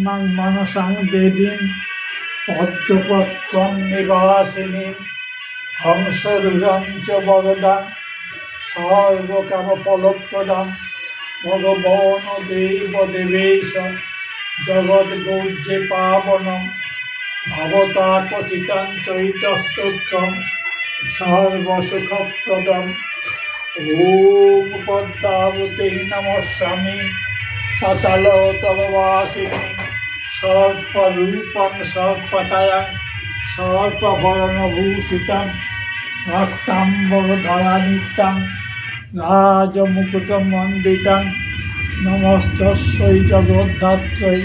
প্রসন্নাং মানসাং দেবীং পদ্মপত্রং নিবাসিনীং হংসরূঢ়ং চ বরদাং সর্বকামফলপ্রদাং ভগবান দেব দেবেশ জগদ্গৌর্যে পাবনম ভবতা কথিতং চৈতস্তোত্রং সর্বসুখপ্রদম। ওম পদ্মাবতী নমস্যামি পাতালতলবাসিনী সর্পরূপং সর্পকায়াং সর্পবর্ণভূষিতাং রক্তাম্বরধরানিত্যং রাজমুকুটমণ্ডিতাং নমস্তস্যৈ জগদ্ধাত্রৈ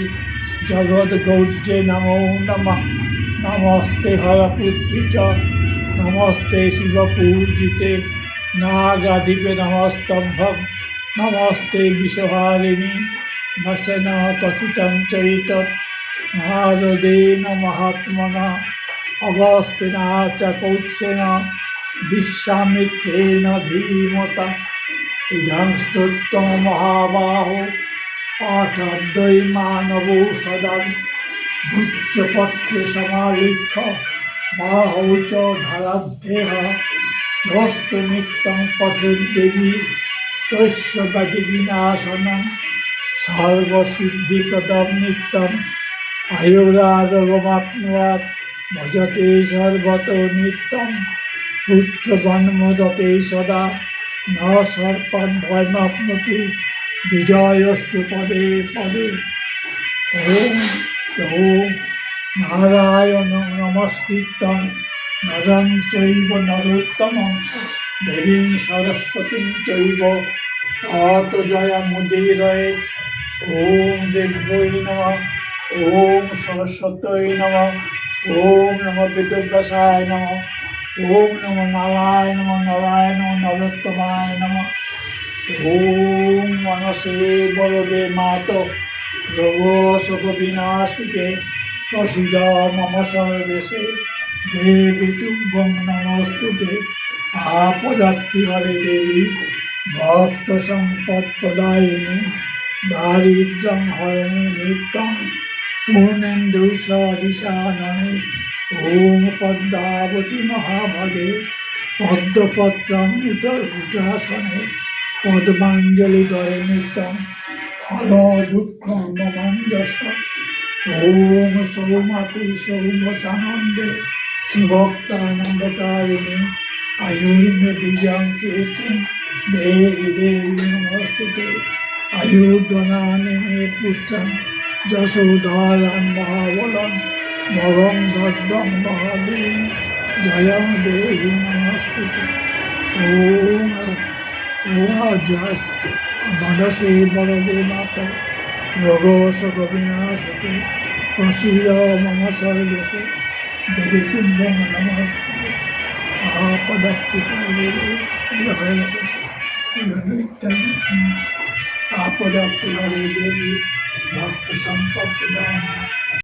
জগদ্গৌর্যে নমো নমঃ। নমস্তে হরপুত্রী চ নমস্তে শিবপূজিতে নাগাধিপে নমস্তভ্যং নমস্তে বিশ্বহারিণী বসেন কথিতং চৈতৎ নারদেন মহাত্মনা অগস্ত্যেন চ কৌৎসেন বিশ্বামিত্রেণ ধীমতা ইদং স্তোত্রং মহাবাহো পাঠদ্বৈ মানবো সদা গুচ্ছপত্রে সমালিখ্য বাহৌ চ ধরাধ্যেহ ধ্বস্তু নিত্যং পথের্দেবী তস্য গতিবিনাশনং সর্বসিদ্ধিপ্রদং নিত্যং আয়ুরারোগ্যমাপ্নুয়াৎ ভজতে সর্বতো নিত্যং পুত্রজন্মদতে সদা ন সর্পাদ্ভয়মাপ্নোতু বিজয়স্তু পদে পদে। ওম ওম নারায়ণং নমস্কৃত্যং নরং চৈব নরোত্তমং দেবীং সরস্বতীং চৈব ততো জয়মুদীরয়ে। ওম দেব্যৈ নমঃ। ওম সরস্বত্যৈ নমঃ। ওম নমঃ বেদব্যাসায় নমঃ। ওম নমঃ নারায়ণ নারায়ণ নরোত্তমায় নমঃ। ওম মনসে বরদে মাতো রোগশোকবিনাশিকে প্রসীদ মম সর্বেষে দেবী তুভ্যং নমস্তুতে। আপদার্থী হরে দেবী ভক্ত সম্পৎপ্রদায়িনী দারিদ্র্যং হরণি নিত্যং পূর্ণেন্দু সদিশাননে। ওম পদ্মাবতী মহাভাগে পদ্মপত্রং উদরভুজাসনে পদ্মাঞ্জলি ধরে নিত্যং হর দুঃখং মমাঞ্জস। ওম সৌমাতি সৌমসানন্দে সুভক্তানন্দকারিণী আয়ুর্মেধিজাং কীর্তিং দেহি দেহি নমস্তুতে। আয়ুর্ধনানি মে পুত্রং যশোধরাং মহাবলং ভগং ভদ্রং মহাবীরং জয়ং দেহি নমস্তুতে। ওম মনসে বরদে মাতো রোগশোকবিনাশিকে প্রসীদ মম সর্বেষে দেবী তুভ্যং নমস্তুতে। আপদার্থী হরে দেবী ভক্ত সম্পদ।